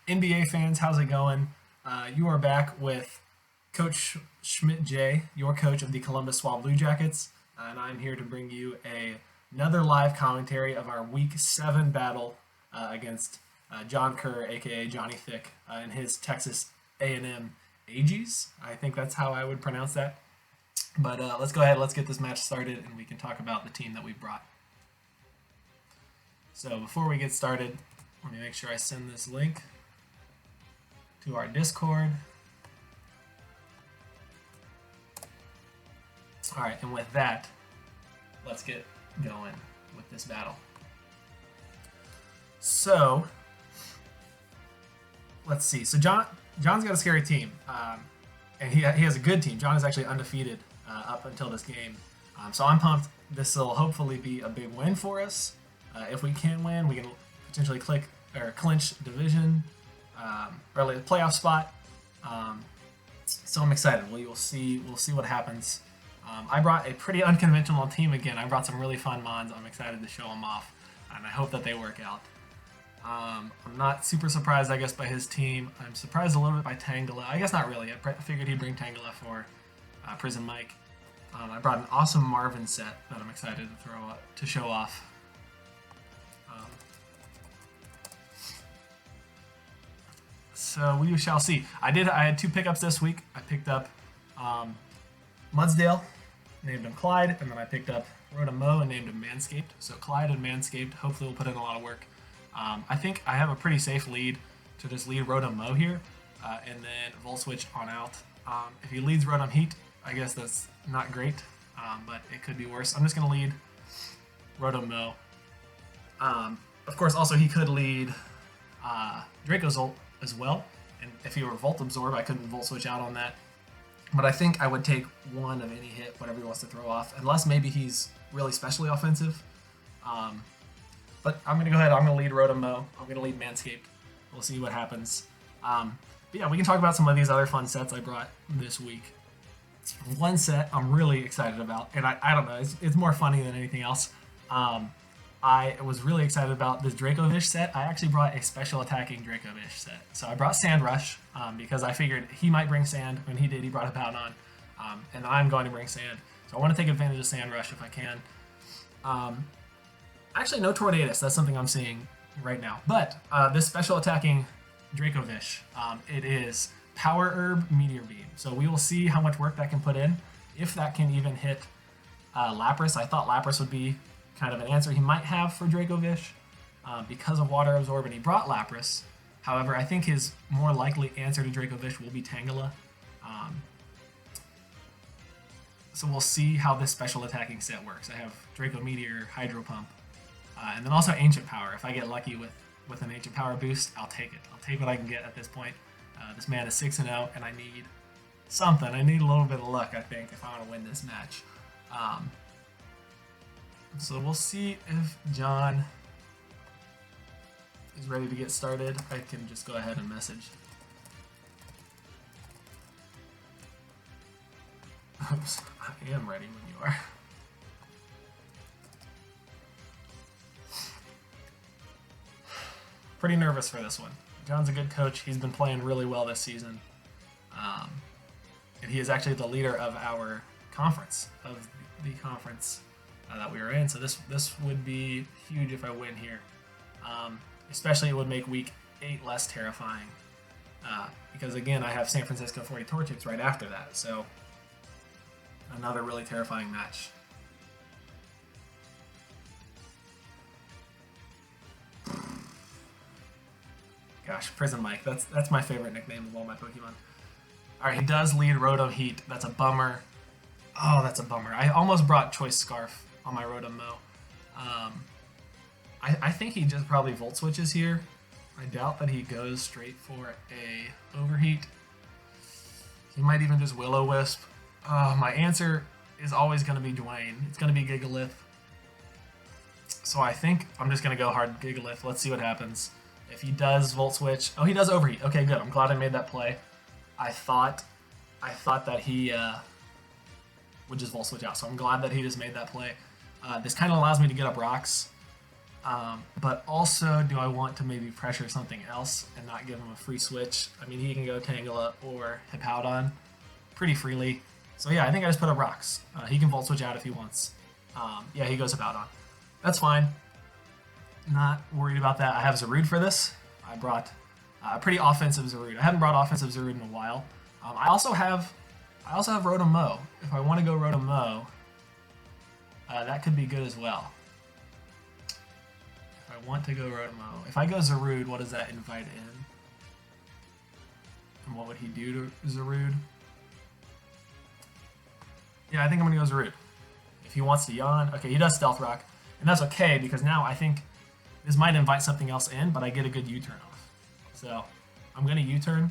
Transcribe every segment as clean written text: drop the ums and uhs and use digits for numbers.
NBA fans, how's it going? You are back with Coach Schmidt J, your coach of the Columbus Swablu Jackets, and I'm here to bring you another live commentary of our Week 7 battle against John Kerr, aka Johnny Thicc, and his Texas A&M Aeggies. I think that's how I would pronounce that. But let's go ahead, let's get this match started, and we can talk about the team that we brought. So before we get started, let me make sure I send this link to our Discord. All right, and with that, let's get going with this battle. So, let's see. So John's got a scary team, and he has a good team. John is actually undefeated up until this game. So I'm pumped. This will hopefully be a big win for us. If we can win, we can potentially clinch division, early playoff spot. So I'm excited. We'll see what happens. I brought a pretty unconventional team again. I brought some really fun mons. I'm excited to show them off, and I hope that they work out. I'm not super surprised, I guess, by his team. I'm surprised a little bit by Tangela. I guess not really. I figured he'd bring Tangela for Prison Mike. I brought an awesome Marvin set that I'm excited to show off. So we shall see. I had 2 pickups this week. I picked up Mudsdale, named him Clyde, and then I picked up Rhoda Moe and named him Manscaped. So Clyde and Manscaped, hopefully will put in a lot of work. I think I have a pretty safe lead to just lead Rhoda Moe here, and then Volt Switch on out. If he leads Rotom Heat, I guess that's not great, but it could be worse. I'm just going to lead Rotom Moe. Of course, also he could lead Dracozolt as well, and if he were Volt Absorb, I couldn't Volt Switch out on that. But I think I would take one of any hit, whatever he wants to throw off, unless maybe he's really specially offensive. But I'm going to go ahead, I'm going to lead Rotom Moe, I'm going to lead Manscaped. We'll see what happens. But yeah, we can talk about some of these other fun sets I brought this week. One set I'm really excited about, and I don't know, it's more funny than anything else. I was really excited about this Dracovish set. I actually brought a special attacking Dracovish set. So I brought Sand Rush because I figured he might bring Sand. When he did, he brought a Powdon. And I'm going to bring Sand. So I want to take advantage of Sand Rush if I can. Actually, no Tornadus. That's something I'm seeing right now. But this special attacking Dracovish, it is Power Herb Meteor Beam. So we will see how much work that can put in. If that can even hit Lapras. I thought Lapras would be kind of an answer he might have for Dracovish because of Water Absorb, and he brought Lapras. However, I think his more likely answer to Dracovish will be Tangela. So we'll see how this special attacking set works. I have Draco Meteor, Hydro Pump, and then also Ancient Power. If I get lucky with an Ancient Power boost, I'll take it. I'll take what I can get at this point. This man is 6-0, and I need something. I need a little bit of luck, I think, if I want to win this match. So we'll see if John is ready to get started. I can just go ahead and message. Oops, I am ready when you are. Pretty nervous for this one. John's a good coach. He's been playing really well this season. And he is actually the leader of our conference, that we were in. So this would be huge if I win here. Especially it would make week 8 less terrifying. Because again, I have San Francisco 40 Torchics right after that. So another really terrifying match. Gosh, Prison Mike. That's my favorite nickname of all my Pokemon. Alright, he does lead Rotom Heat. That's a bummer. Oh, that's a bummer. I almost brought Choice Scarf on my Rotom Moe. I think he just probably Volt Switches here. I doubt that he goes straight for a Overheat. He might even just Will-O-Wisp. My answer is always going to be Dwayne. It's going to be Gigalith. So I think I'm just going to go hard Gigalith. Let's see what happens. If he does Volt Switch... Oh, he does Overheat. Okay, good. I'm glad I made that play. I thought that he would just Volt Switch out, so I'm glad that he just made that play. This kind of allows me to get up rocks. But also, do I want to maybe pressure something else and not give him a free switch? I mean, he can go Tangela or Hippowdon pretty freely. So yeah, I think I just put up rocks. He can Volt Switch out if he wants. Yeah, he goes Hippowdon. That's fine. Not worried about that. I have Zarude for this. I brought a pretty offensive Zarude. I haven't brought offensive Zarude in a while. I also have Rotom Mow. If I want to go Rotom Mow, that could be good as well. If I want to go Rotom Mow. If I go Zarude, what does that invite in? And what would he do to Zarude? Yeah, I think I'm going to go Zarude. If he wants to yawn. Okay, he does Stealth Rock. And that's okay, because now I think this might invite something else in, but I get a good U-turn off. So I'm going to U-turn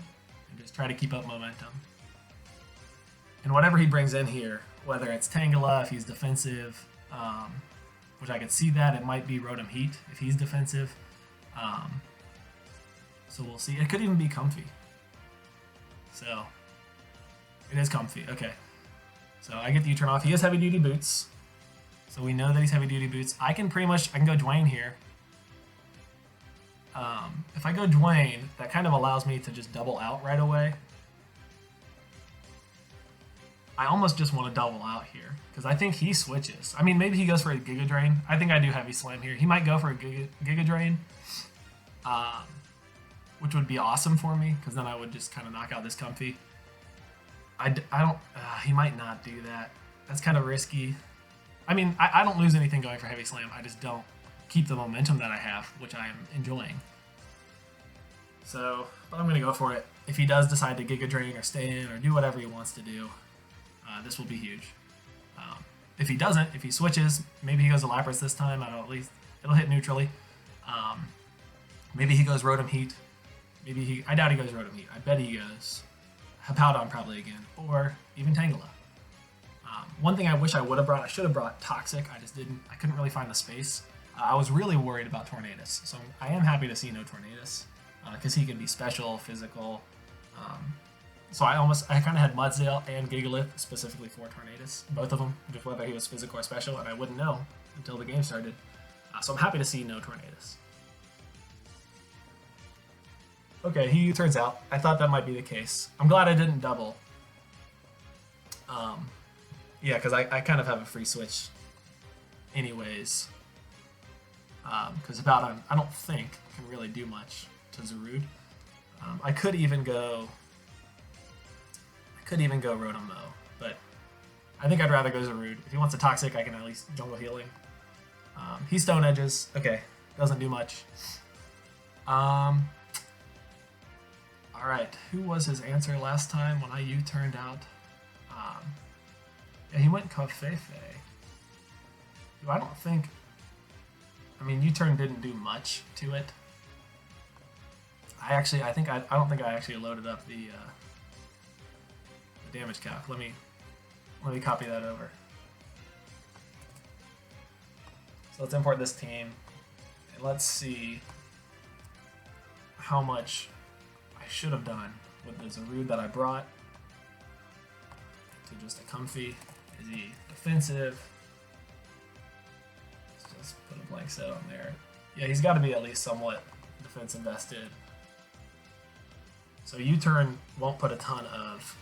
and just try to keep up momentum. And whatever he brings in here, whether it's Tangela, if he's defensive, which I could see that, it might be Rotom Heat if he's defensive. So we'll see. It could even be Comfy. So it is Comfy. Okay. So I get the U-turn off. He has heavy duty boots. So we know that he's heavy duty boots. I can go Dwayne here. If I go Dwayne, that kind of allows me to just double out right away. I almost just want to double out here because I think he switches. I mean, maybe he goes for a Giga Drain. I think I do Heavy Slam here. He might go for a Giga Drain, which would be awesome for me because then I would just kind of knock out this Comfy. I don't. He might not do that. That's kind of risky. I mean, I don't lose anything going for Heavy Slam. I just don't keep the momentum that I have, which I am enjoying. So, but I'm going to go for it. If he does decide to Giga Drain or stay in or do whatever he wants to do, this will be huge. If he doesn't, if he switches, maybe he goes to Lapras this time. I don't know, at least it'll hit neutrally. Maybe he goes Rotom Heat. I doubt he goes Rotom Heat. I bet he goes Hippowdon probably again, or even Tangela. One thing I wish I would have brought, I should have brought Toxic. I just didn't. I couldn't really find the space. I was really worried about Tornadus, so I am happy to see no Tornadus because he can be special, physical. So I kind of had Mudsdale and Gigalith specifically for Tornadus, both of them, just whether he was physical or special, and I wouldn't know until the game started. So I'm happy to see no Tornadus. Okay, he turns out. I thought that might be the case. I'm glad I didn't double. Yeah, because I kind of have a free switch anyways. Because Hippowdon, I don't think, can really do much to Zarude. I could even go Rotom Mow, but I think I'd rather go Zarude. If he wants a Toxic, I can at least Jungle Healing. He Stone Edges. Okay, doesn't do much. Alright, who was his answer last time when I U-turned out? Yeah, he went Covfefe. I don't think... I mean, U-turn didn't do much to it. I don't think I actually loaded up the damage calc. Let me copy that over. So let's import this team, and let's see how much I should have done with the Zarude that I brought to just a Comfy. Is he defensive? Let's just put a blank set on there. Yeah, he's got to be at least somewhat defense invested. So U-turn won't put a ton of...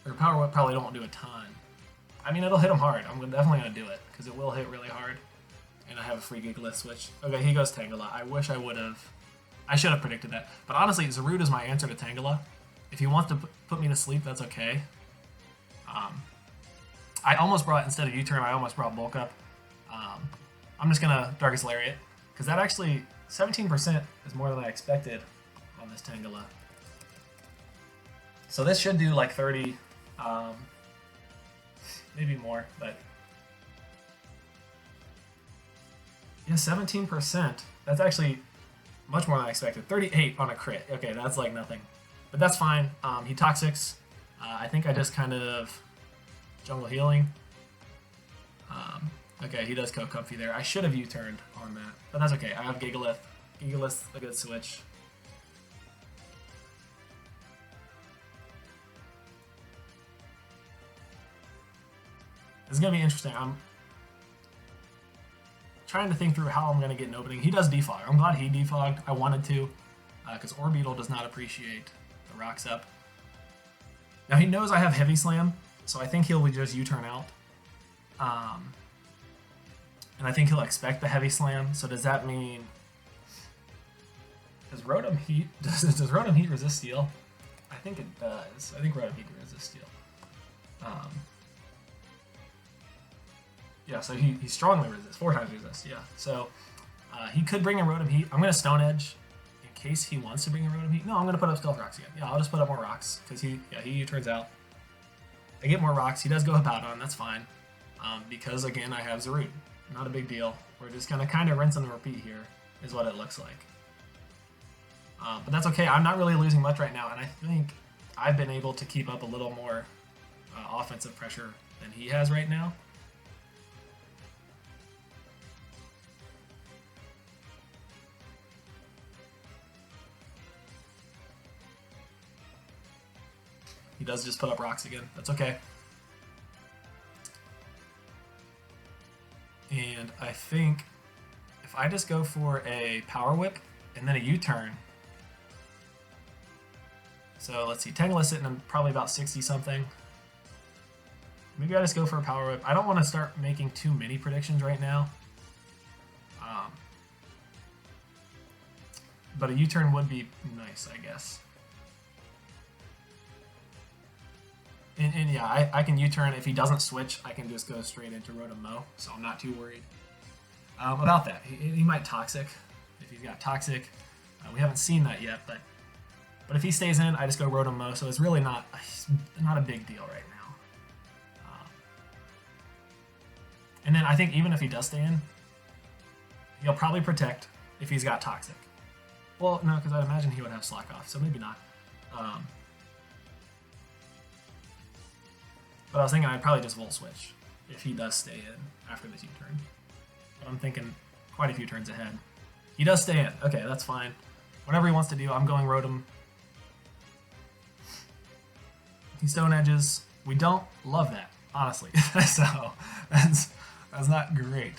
Or Power Whip probably won't do a ton. I mean, it'll hit him hard. I'm definitely going to do it, because it will hit really hard. And I have a free Gigalith switch. Okay, he goes Tangela. I wish I would have... I should have predicted that. But honestly, Zarude is my answer to Tangela. If he wants to put me to sleep, that's okay. I almost brought, instead of U-turn, I almost brought Bulk Up. I'm just going to Darkest Lariat, because that actually, 17% is more than I expected on this Tangela. So this should do like 30, maybe more, but yeah, 17%. That's actually much more than I expected. 38 on a crit. Okay, that's like nothing, but that's fine. He Toxics. I think I just kind of Jungle Healing. Okay, he does go Comfy there. I should have U-turned on that, but that's okay. I have Gigalith. Gigalith's a good switch. This is going to be interesting. I'm trying to think through how I'm going to get an opening. He does defog. I'm glad he defogged. I wanted to, because Orbeetle does not appreciate the rocks up. Now he knows I have Heavy Slam, so I think he'll just U-turn out. And I think he'll expect the Heavy Slam. So does that mean... Does Rotom Heat... Does Rotom Heat resist Steel? I think it does. I think Rotom Heat resists Steel. Yeah, so he strongly resists. 4 times resist, yeah. So he could bring in Rotom Heat. I'm going to Stone Edge in case he wants to bring in Rotom Heat. No, I'm going to put up Stealth Rocks again. Yeah, I'll just put up more rocks because he turns out. I get more rocks. He does go Hippowdon. That's fine. Because, again, I have Zarude. Not a big deal. We're just going to kind of rinse and repeat here is what it looks like. But that's okay. I'm not really losing much right now, and I think I've been able to keep up a little more offensive pressure than he has right now. He does just put up rocks again. That's okay. And I think if I just go for a Power Whip and then a U-turn. So let's see, Tangela sitting in probably about 60 something. Maybe I just go for a Power Whip. I don't want to start making too many predictions right now. But a U-turn would be nice, I guess. And yeah, I can U-turn. If he doesn't switch, I can just go straight into Rotom Mow, so I'm not too worried about that. He might Toxic if he's got Toxic. We haven't seen that yet, but if he stays in, I just go Rotom Mow, so it's really not a big deal right now. And then I think even if he does stay in, he'll probably Protect if he's got Toxic. Well, no, because I'd imagine he would have Slack Off, so maybe not. But I was thinking I'd probably just Volt Switch if he does stay in after this U-turn. But I'm thinking quite a few turns ahead. He does stay in. Okay, that's fine. Whatever he wants to do, I'm going Rotom. He Stone Edges. We don't love that, honestly. So that's not great.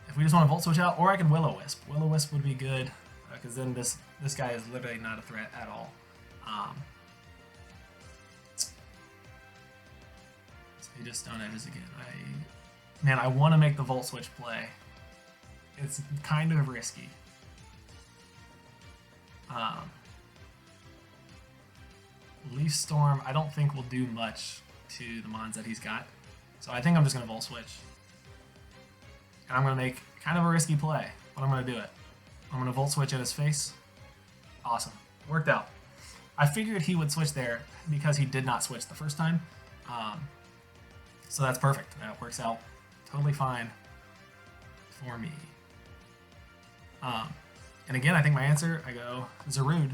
If we just want to Volt Switch out, or I can Will-O-Wisp. Will-O-Wisp would be good, because then this guy is literally not a threat at all. He just Stone Edges again. I want to make the Volt Switch play. It's kind of risky. Leaf Storm, I don't think will do much to the mons that he's got. So I think I'm just going to Volt Switch. And I'm going to make kind of a risky play, but I'm going to do it. I'm going to Volt Switch at his face. Awesome. Worked out. I figured he would switch there because he did not switch the first time. So that's perfect. That works out totally fine for me. And again, I think my answer, I go Zarude.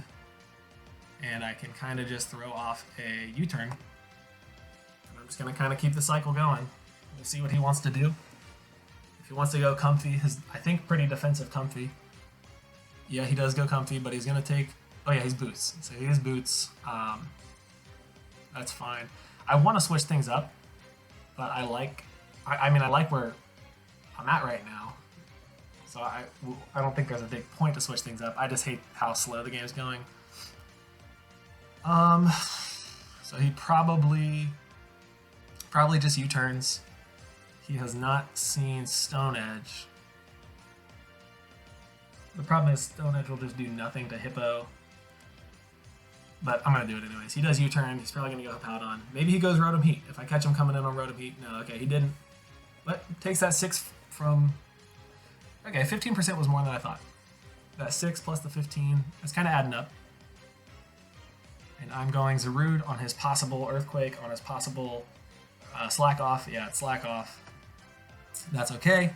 And I can kind of just throw off a U-turn. And I'm just going to kind of keep the cycle going. We'll see what he wants to do. If he wants to go Comfy, I think pretty defensive Comfy. Yeah, he does go Comfy, but he's going to take... Oh yeah, he's Boots. So he is Boots. That's fine. I want to switch things up, but I like where I'm at right now. So I don't think there's a big point to switch things up. I just hate how slow the game's going. So he probably just U-turns. He has not seen Stone Edge. The problem is Stone Edge will just do nothing to Hippo. But I'm going to do it anyways. He does U-turn. He's probably going to go Hippowdon. Maybe he goes Rotom Heat. If I catch him coming in on Rotom Heat. No, okay, he didn't. But takes that 6 from... Okay, 15% was more than I thought. That 6 plus the 15, that's kind of adding up. And I'm going Zarude on his possible Earthquake, on his possible Slack Off. Yeah, it's Slack Off. That's okay.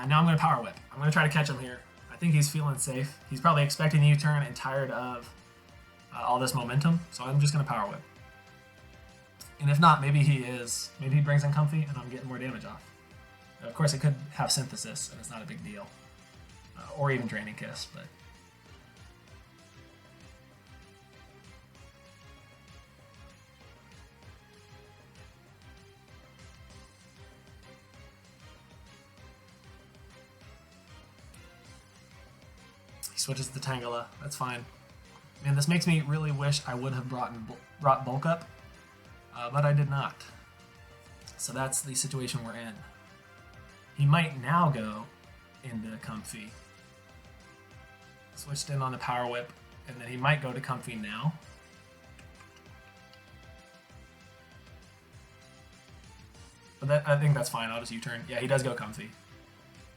Now I'm going to Power Whip. I'm going to try to catch him here. I think he's feeling safe. He's probably expecting the U-turn and tired of all this momentum, so I'm just going to Power Whip. And if not, maybe he brings in Comfy and I'm getting more damage off. Of course, it could have Synthesis, and it's not a big deal. Or even Draining Kiss, but... switches to Tangela. That's fine. Man, this makes me really wish I would have brought bulk up, but I did not. So that's the situation we're in. He might now go into Comfy. Switched in on the Power Whip, and then he might go to Comfy now. But I think that's fine. I'll just U-turn. Yeah, he does go Comfy.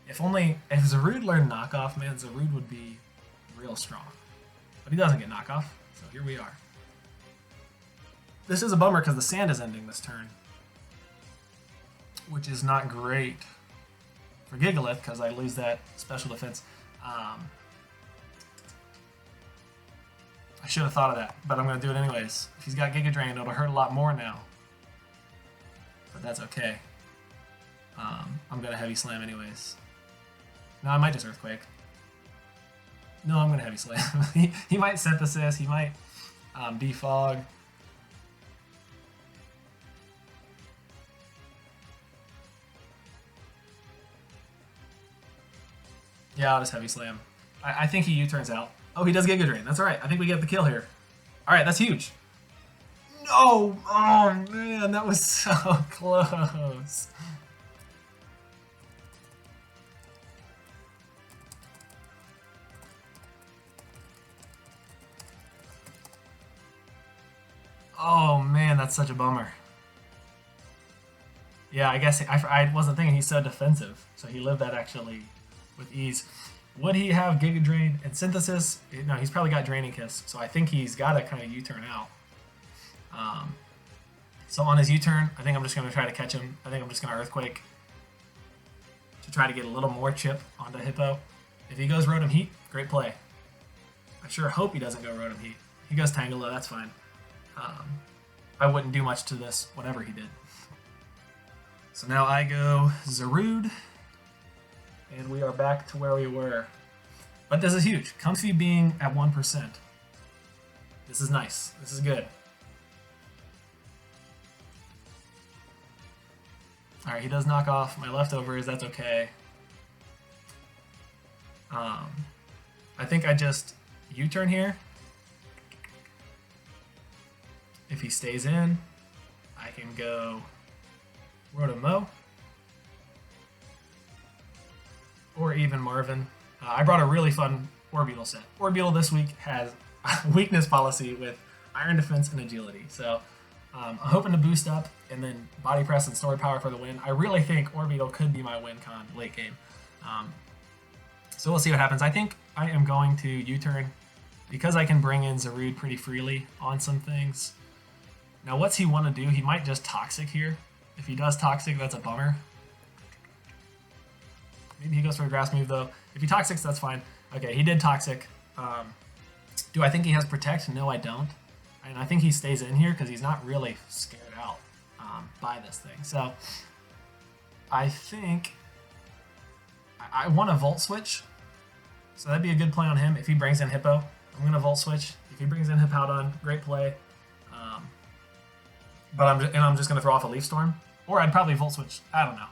If Zarude learned knockoff, man, Zarude would be real strong. But he doesn't get knockoff, so here we are. This is a bummer because the sand is ending this turn, which is not great for Gigalith because I lose that special defense. I should have thought of that, but I'm going to do it anyways. If he's got Giga Drain, it'll hurt a lot more now. But that's okay. I'm going to Heavy Slam anyways. No, I might just Earthquake. No, I'm going to Heavy Slam. he might Synthesis, he might Defog. Yeah, I'll just Heavy Slam. I think he U-turns out. Oh, he does Giga Drain. That's alright. I think we get the kill here. Alright, that's huge. No! Oh, man, that was so close. Oh, man, that's such a bummer. Yeah, I guess I wasn't thinking he's so defensive, so he lived that actually with ease. Would he have Giga Drain and Synthesis? No, he's probably got Draining Kiss, so I think he's got to kind of U-turn out. So on his U-turn, I think I'm just going to try to catch him. I think I'm just going to Earthquake to try to get a little more chip onto Hippo. If he goes Rotom Heat, great play. I sure hope he doesn't go Rotom Heat. He goes Tangela, that's fine. I wouldn't do much to this, whatever he did. So now I go Zarude, and we are back to where we were. But this is huge. Comfy being at 1%. This is nice. This is good. Alright, he does knock off my leftovers. That's okay. I think I just U-turn here. If he stays in, I can go Rotom-Mow. Or even Marvin. I brought a really fun Orbeetle set. Orbeetle this week has a weakness policy with Iron Defense and Agility. So I'm hoping to boost up and then Body Press and Stored Power for the win. I really think Orbeetle could be my win con late game. So we'll see what happens. I think I am going to U-turn because I can bring in Zarude pretty freely on some things. Now what's he want to do? He might just Toxic here. If he does Toxic, that's a bummer. Maybe he goes for a Grass move though. If he Toxics, that's fine. Okay, he did Toxic. Do I think he has Protect? No, I don't. And I think he stays in here because he's not really scared out by this thing. So I think I want to Volt Switch. So that'd be a good play on him if he brings in Hippo. I'm going to Volt Switch. If he brings in Hippowdon, great play. But I'm just going to throw off a Leaf Storm. Or I'd probably Volt Switch. I don't know.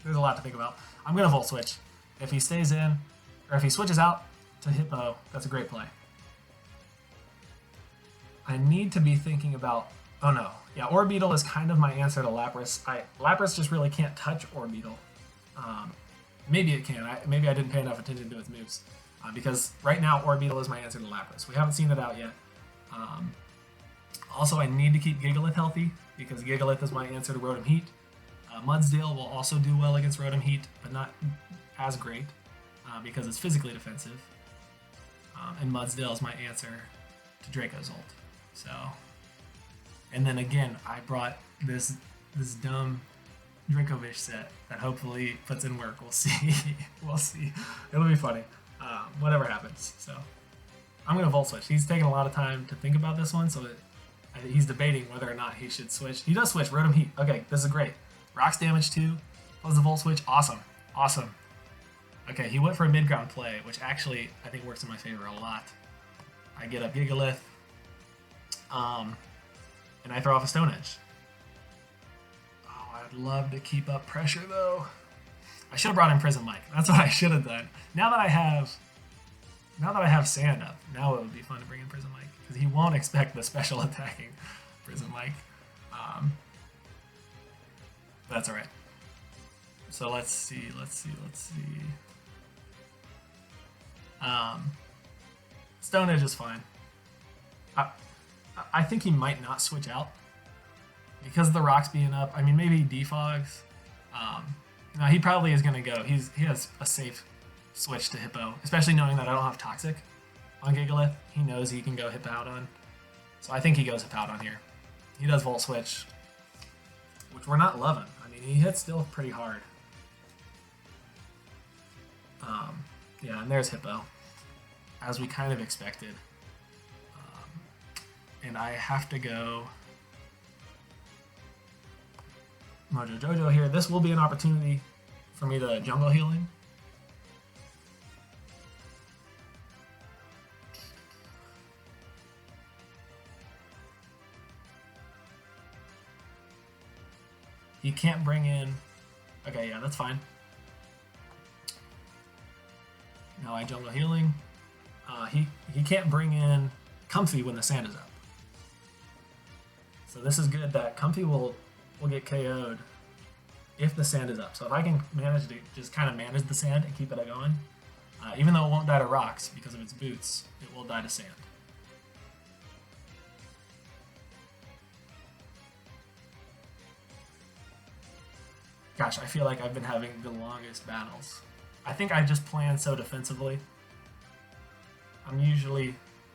There's a lot to think about. I'm going to Volt Switch. If he stays in, or if he switches out to Hippo, that's a great play. I need to be thinking about... Oh no. Yeah, Orbeetle is kind of my answer to Lapras. Lapras just really can't touch Orbeetle. Maybe it can. Maybe I didn't pay enough attention to its moves. Because right now, Orbeetle is my answer to Lapras. We haven't seen it out yet. Also, I need to keep Gigalith healthy, because Gigalith is my answer to Rotom Heat. Mudsdale will also do well against Rotom Heat, but not as great, because it's physically defensive. And Mudsdale is my answer to Draco's ult. So, and then again, I brought this dumb Dracovish set that hopefully puts in work. We'll see. We'll see. It'll be funny. Whatever happens. So, I'm going to Volt Switch. He's taking a lot of time to think about this one, so he's debating whether or not he should switch. He does switch. Rotom Heat. Okay, this is great. Rocks damage too, plus the Volt Switch. Awesome. Awesome. Okay, he went for a mid-ground play, which actually I think works in my favor a lot. I get up Gigalith, and I throw off a Stone Edge. Oh, I'd love to keep up pressure though. I should have brought in Prism Mike. That's what I should have done. Now that I have Now that I have sand up, now it would be fun to bring in Prison Mike because he won't expect the special attacking Prison Mike. That's all right. So let's see. Stone Edge is fine. I think he might not switch out because of the rocks being up. I mean, maybe he defogs. No, he probably is going to go. He has a safe switch to Hippo, especially knowing that I don't have Toxic on Gigalith. He knows he can go Hippowdon. So I think he goes Hippowdon here. He does Volt Switch, which we're not loving. I mean, he hits still pretty hard. Yeah, and there's Hippo, as we kind of expected. And I have to go Mojo Jojo here. This will be an opportunity for me to jungle healing. He can't bring in... Okay, yeah, that's fine. Now I jungle healing. He can't bring in Comfy when the sand is up. So this is good that Comfy will get KO'd if the sand is up. So if I can manage to just kind of manage the sand and keep it going, even though it won't die to rocks because of its boots, it will die to sand. Gosh, I feel like I've been having the longest battles. I think I just plan so defensively.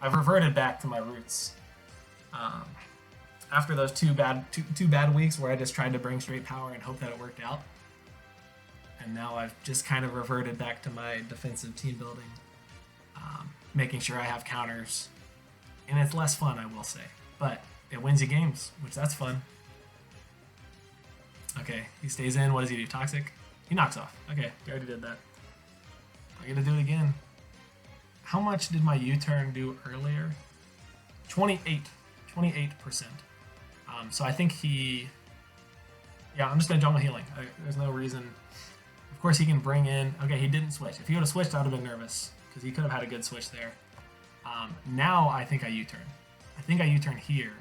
I've reverted back to my roots. After those two bad weeks where I just tried to bring straight power and hope that it worked out. And now I've just kind of reverted back to my defensive team building, making sure I have counters. And it's less fun, I will say. But it wins you games, which that's fun. Okay, he stays in. What does he do? Toxic? He knocks off. Okay, we already did that. I gotta do it again. How much did my U-turn do earlier? 28%. So I think he... Yeah, I'm just gonna jungle healing. There's no reason... Of course he can bring in... Okay, he didn't switch. If he would have switched, I would have been nervous, because he could have had a good switch there. Now I think I U-turn. I think I U-turn here.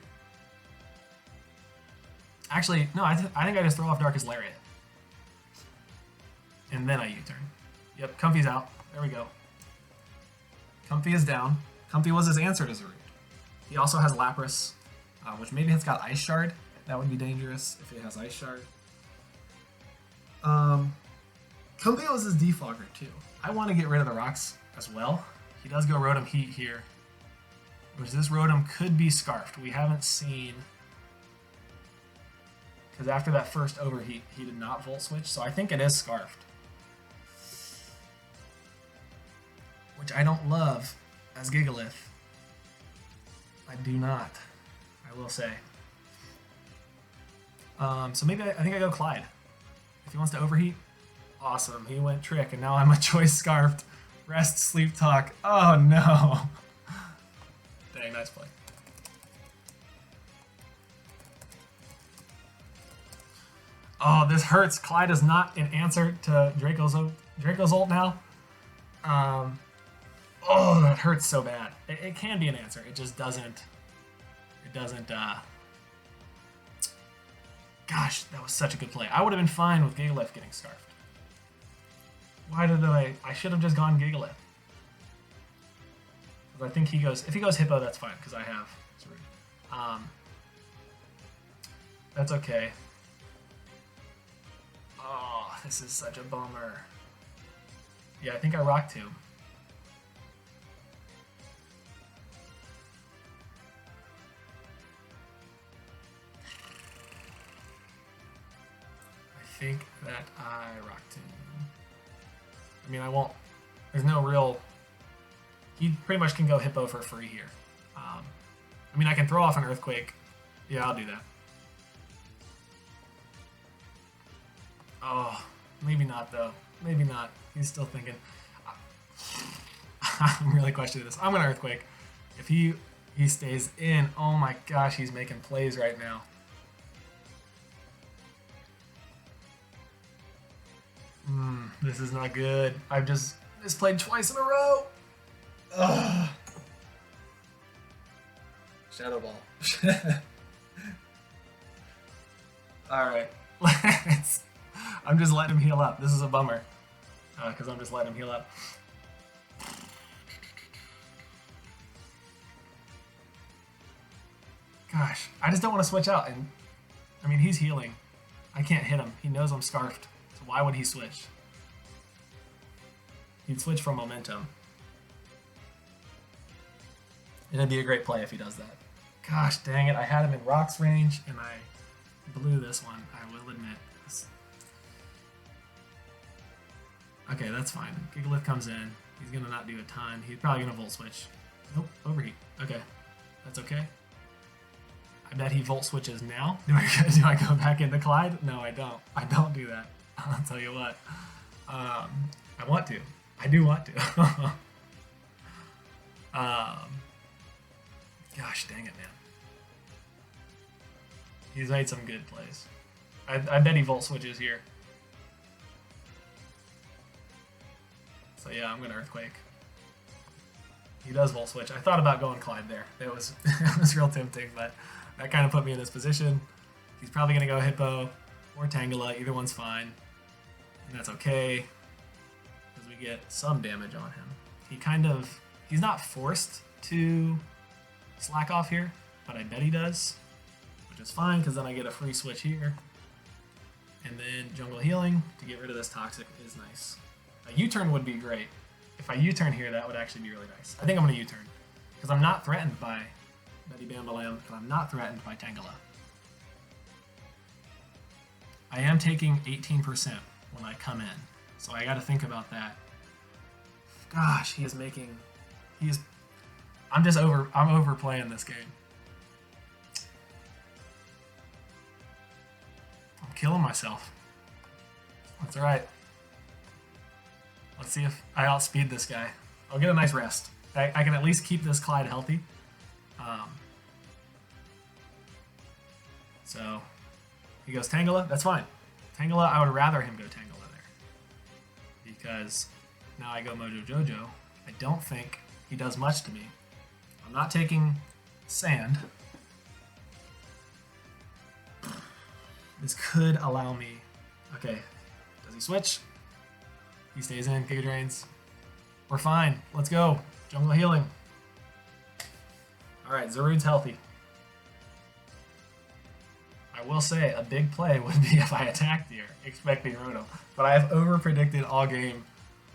Actually, no, I think I just throw off Darkest Lariat. And then I U-turn. Yep, Comfy's out. There we go. Comfy is down. Comfy was his answer to Zarud. He also has Lapras, which maybe it's got Ice Shard. That would be dangerous if it has Ice Shard. Comfy was his defogger too. I want to get rid of the rocks as well. He does go Rotom Heat here, which this Rotom could be Scarfed. We haven't seen... Because after that first overheat, he did not Volt Switch, so I think it is Scarfed. Which I don't love as Gigalith. I do not, I will say. So maybe I think I go Clyde. If he wants to overheat, awesome. He went Trick, and now I'm a Choice Scarfed. Rest, Sleep, Talk. Oh no. Dang, nice play. Oh, this hurts. Clyde is not an answer to Draco's ult now. Oh, that hurts so bad. It can be an answer. It just doesn't. It doesn't. Gosh, that was such a good play. I would have been fine with Gigalith getting Scarfed. Why did I should have just gone Gigalith. I think he goes. If he goes Hippo, that's fine because I have Zarud. That's okay. Oh, this is such a bummer. Yeah, I think I Rock Tomb. I think that I Rock Tomb. I mean, I won't. There's no real... He pretty much can go Hippo for free here. I mean, I can throw off an Earthquake. Yeah, I'll do that. Oh, maybe not, though. Maybe not. He's still thinking. I'm really questioning this. I'm going to Earthquake. If he stays in, oh my gosh, he's making plays right now. This is not good. I've just misplayed twice in a row. Ugh. Shadow Ball. Alright. I'm just letting him heal up. This is a bummer. Because I'm just letting him heal up. Gosh, I just don't want to switch out. And I mean, he's healing. I can't hit him. He knows I'm scarfed. So why would he switch? He'd switch for momentum. It'd be a great play if he does that. Gosh dang it, I had him in rocks range and I blew this one, I will admit. Okay, that's fine. Gigalith comes in. He's gonna not do a ton. He's probably gonna Volt Switch. Nope, Overheat. Okay, that's okay. I bet he Volt Switches now. Do I go back into Clyde? No, I don't. I don't do that. I'll tell you what. I want to. I do want to. Gosh dang it, man. He's made some good plays. I bet he Volt Switches here. So yeah, I'm gonna Earthquake. He does Volt Switch. I thought about going Clyde there. It was it was real tempting, but that kind of put me in this position. He's probably gonna go Hippo or Tangela. Either one's fine, and that's okay because we get some damage on him. He's not forced to slack off here, but I bet he does, which is fine because then I get a free switch here. And then Jungle Healing to get rid of this Toxic is nice. A U-turn would be great. If I U-turn here, that would actually be really nice. I think I'm going to U-turn because I'm not threatened by Betty Bambalam and I'm not threatened by Tangela. I am taking 18% when I come in, so I got to think about that. Gosh, I'm overplaying this game. I'm killing myself. That's alright. Let's see if I outspeed this guy. I'll get a nice rest. I can at least keep this Clyde healthy. So he goes Tangela. That's fine. Tangela, I would rather him go Tangela there. Because now I go Mojo Jojo. I don't think he does much to me. I'm not taking Sand. This could allow me... Okay, does he switch? He stays in, Giga Drains. We're fine, let's go. Jungle Healing. Alright, Zarude's healthy. I will say, a big play would be if I attacked here, expecting Rotom. But I have over-predicted all game.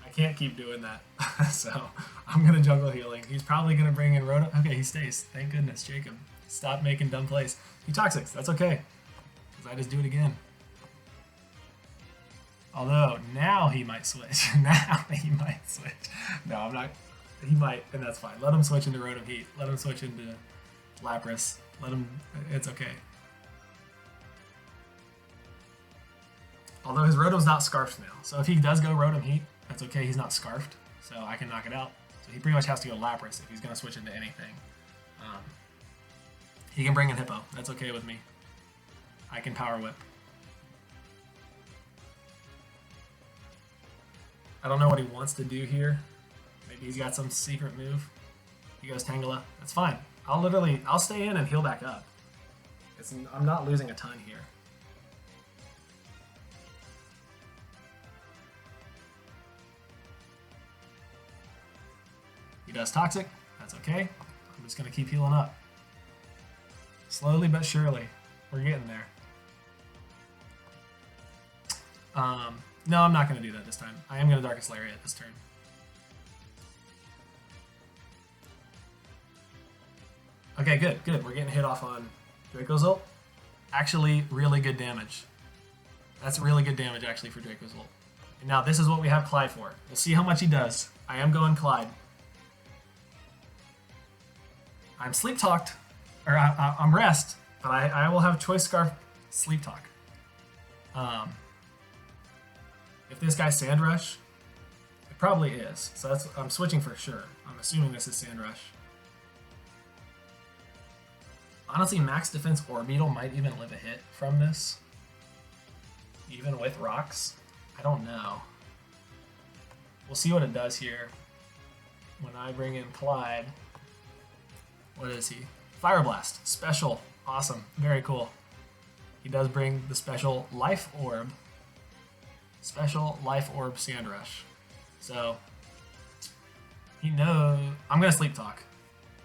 I can't keep doing that. So, I'm going to Jungle Healing. He's probably going to bring in Rotom. Okay, he stays. Thank goodness, Jacob. Stop making dumb plays. He Toxics, that's okay. Because I just do it again. Although, now he might switch. Now he might switch. No, I'm not. He might, and that's fine. Let him switch into Rotom Heat. Let him switch into Lapras. Let him, it's okay. Although his Rotom's not Scarfed now. So if he does go Rotom Heat, that's okay. He's not Scarfed. So I can knock it out. So he pretty much has to go Lapras if he's going to switch into anything. He can bring in Hippo. That's okay with me. I can Power Whip. I don't know what he wants to do here. Maybe he's got some secret move. He goes Tangela. That's fine. I'll stay in and heal back up. I'm not losing a ton here. He does Toxic. That's okay. I'm just going to keep healing up. Slowly but surely. We're getting there. No, I'm not going to do that this time. I am going to Darkest Lariat this turn. Okay, good, good. We're getting hit off on Draco's ult. Actually, really good damage. That's really good damage, actually, for Draco's ult. And now, this is what we have Clyde for. We'll see how much he does. I am going Clyde. I'm Sleep Talked. Or I'm Rest, but I will have Choice Scarf Sleep Talk. If this guy's Sand Rush, it probably is. So I'm switching for sure. I'm assuming this is Sand Rush. Honestly, Max Defense Orbeetle might even live a hit from this. Even with rocks. I don't know. We'll see what it does here. when I bring in Clyde, what is he? Fire Blast. Special. Awesome. Very cool. He does bring the special Life Orb. Special Life Orb Sand Rush. So, he knows... I'm going to Sleep Talk.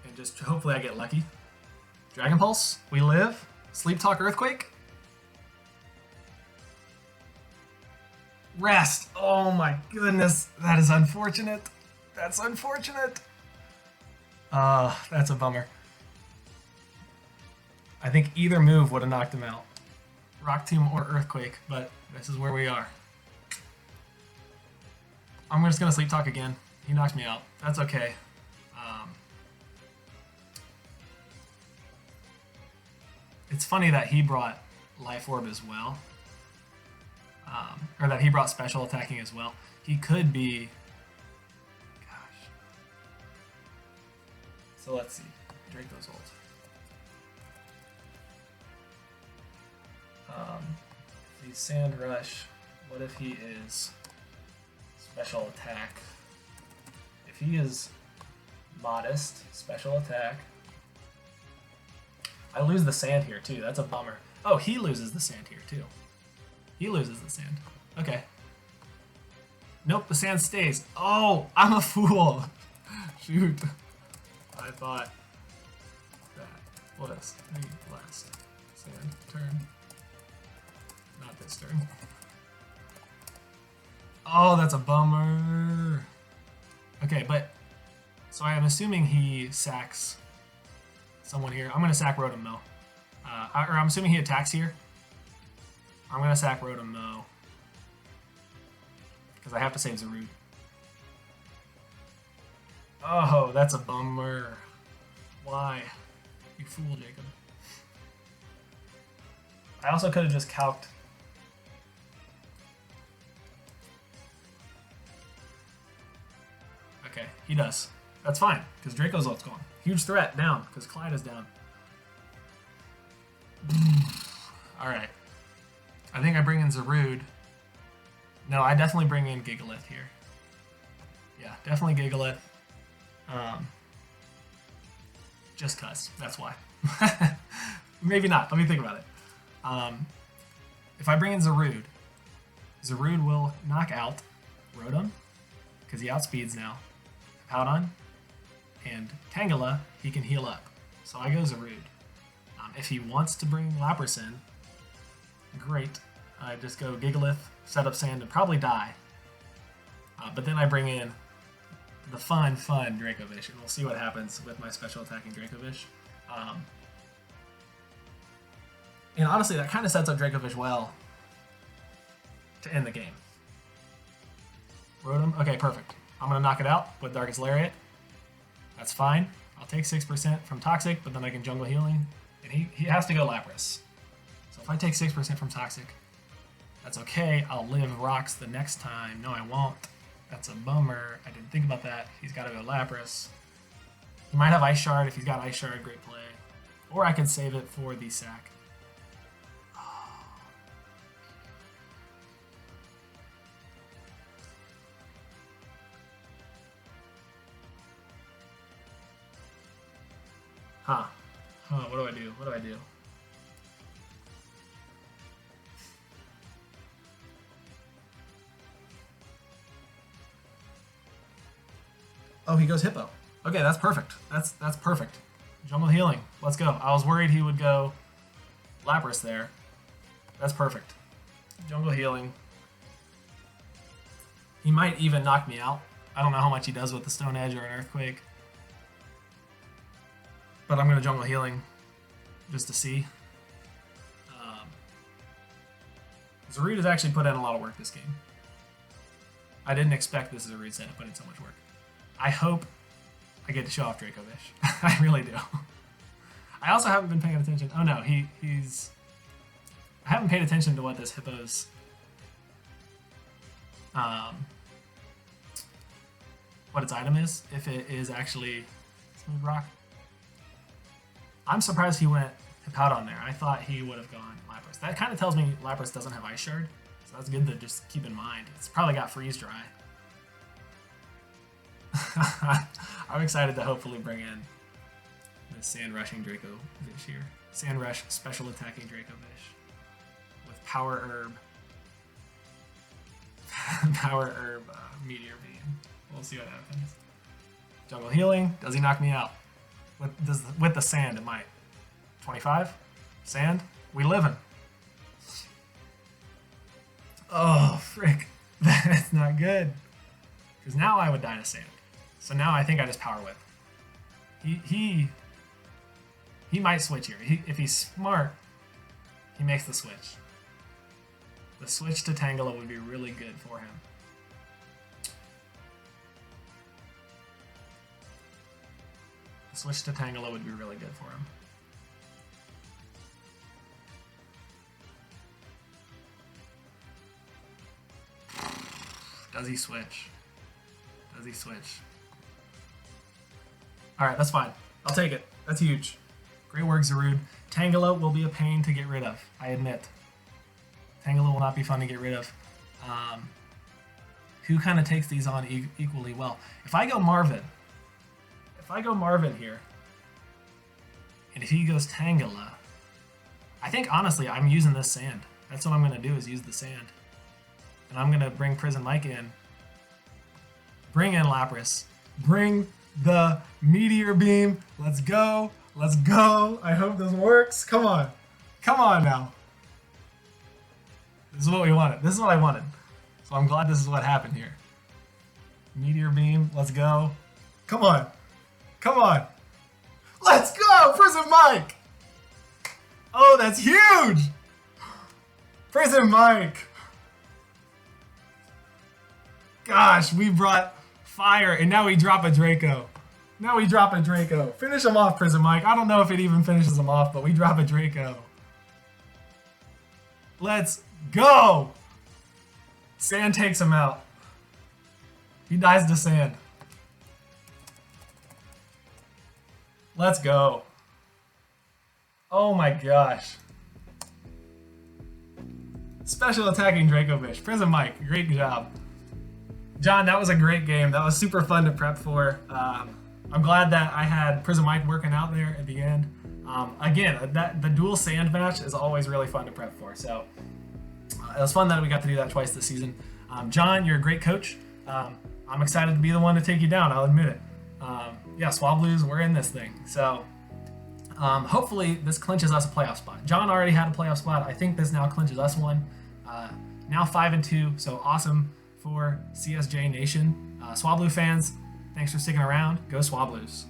And just hopefully I get lucky. Dragon Pulse. We live. Sleep Talk Earthquake. Rest. Oh my goodness. That is unfortunate. That's unfortunate. That's a bummer. I think either move would have knocked him out. Rock Tomb or Earthquake, but this is where we are. I'm just going to Sleep Talk again. He knocked me out. That's okay. It's funny that he brought Life Orb as well. Or that he brought special attacking as well. He could be... Gosh. So let's see. Draco's ult. He's Sand Rush. What if he is special attack? If he is modest, special attack. I lose the sand here too. That's a bummer. Oh, he loses the sand here too. He loses the sand. Okay. Nope, the sand stays. Oh, I'm a fool. Shoot. I thought that was the last sand turn. Not this turn. Oh, that's a bummer. Okay, but so I am assuming he sacks someone here. I'm going to sack Rotom Mo. Or I'm assuming he attacks here. I'm going to sack Rotom Mo. Because I have to save Zarude. Oh, that's a bummer. Why? You fool, Jacob. I also could have just calced. Okay, he does. That's fine, because Draco's ult's gone. Huge threat, down, because Clyde is down. Alright. I think I bring in Zarude. No, I definitely bring in Gigalith here. Yeah, definitely Gigalith. Just cuz, that's why. Maybe not, let me think about it. If I bring in Zarude, Zarude will knock out Rotom, because he outspeeds now. Powdon, and Tangela, he can heal up. So I go Zarude. If he wants to bring Lapras in, great. I just go Gigalith, set up Sand, and probably die. But then I bring in the fun Dracovish, and we'll see what happens with my special attacking Dracovish. And honestly, that kind of sets up Dracovish well to end the game. Rotom, okay, perfect. I'm going to knock it out with Darkest Lariat. That's fine. I'll take 6% from Toxic, but then I can Jungle Healing. And he has to go Lapras. So if I take 6% from Toxic, that's okay. I'll live Rocks the next time. No, I won't. That's a bummer. I didn't think about that. He's got to go Lapras. He might have Ice Shard. If he's got Ice Shard, great play. Or I could save it for the sack. Huh. What do I do? What do I do? Oh, he goes Hippo. Okay, that's perfect. That's perfect. Jungle Healing. Let's go. I was worried he would go Lapras there. That's perfect. Jungle Healing. He might even knock me out. I don't know how much he does with the Stone Edge or an Earthquake. But I'm going to Jungle Healing just to see. Zarude has actually put in a lot of work this game. I didn't expect this Zarude set to put in so much work. I hope I get to show off Dracovish. I really do. I also haven't been paying attention. Oh no, he's... I haven't paid attention to what this Hippo's... what its item is. If it is actually Smooth Rock. I'm surprised he went Hippowdon there. I thought he would have gone Lapras. That kind of tells me Lapras doesn't have Ice Shard, so that's good to just keep in mind. It's probably got Freeze Dry. I'm excited to hopefully bring in the Sand Rushing Draco Vish here. Sand Rush Special Attacking Draco Vish with Power Herb. Power Herb Meteor Beam. We'll see what happens. Jungle Healing. Does he knock me out? With the sand, it might. 25? Sand? We living. Oh, frick. That's not good. Because now I would die to sand. So now I think I just Power Whip. He might switch here. If he's smart, he makes the switch. The switch to Tangela would be really good for him. The switch to Tangela would be really good for him. Does he switch? Does he switch? Alright, that's fine. I'll take it. That's huge. Great work, Zarude. Tangela will be a pain to get rid of, I admit. Tangela will not be fun to get rid of. Who kind of takes these on equally well? If I go Marvin here, and if he goes Tangela, I think honestly I'm using this sand. That's what I'm going to do, is use the sand. And I'm going to bring Prison Mike in. Bring in Lapras. Bring the Meteor Beam. Let's go. Let's go. I hope this works. Come on. Come on now. This is what we wanted. This is what I wanted. So I'm glad this is what happened here. Meteor Beam. Let's go. Come on. Come on. Let's go. Prison Mike. Oh, that's huge. Prison Mike. Gosh, we brought fire, and now we drop a Draco. Now we drop a Draco. Finish him off, Prison Mike. I don't know if it even finishes him off, but we drop a Draco. Let's go! Sand takes him out. He dies to sand. Let's go. Oh my gosh. Special attacking Draco Vish. Prison Mike, great job. John, that was a great game. That was super fun to prep for. I'm glad that I had Prison Mike working out there at the end. Again, the dual sand match is always really fun to prep for. So it was fun that we got to do that twice this season. John, you're a great coach. I'm excited to be the one to take you down. I'll admit it. Yeah, Swablu's, we're in this thing. So hopefully this clinches us a playoff spot. John already had a playoff spot. I think this now clinches us one. Now 5-2. So awesome for CSJ Nation. Swablu fans, thanks for sticking around. Go Swablus.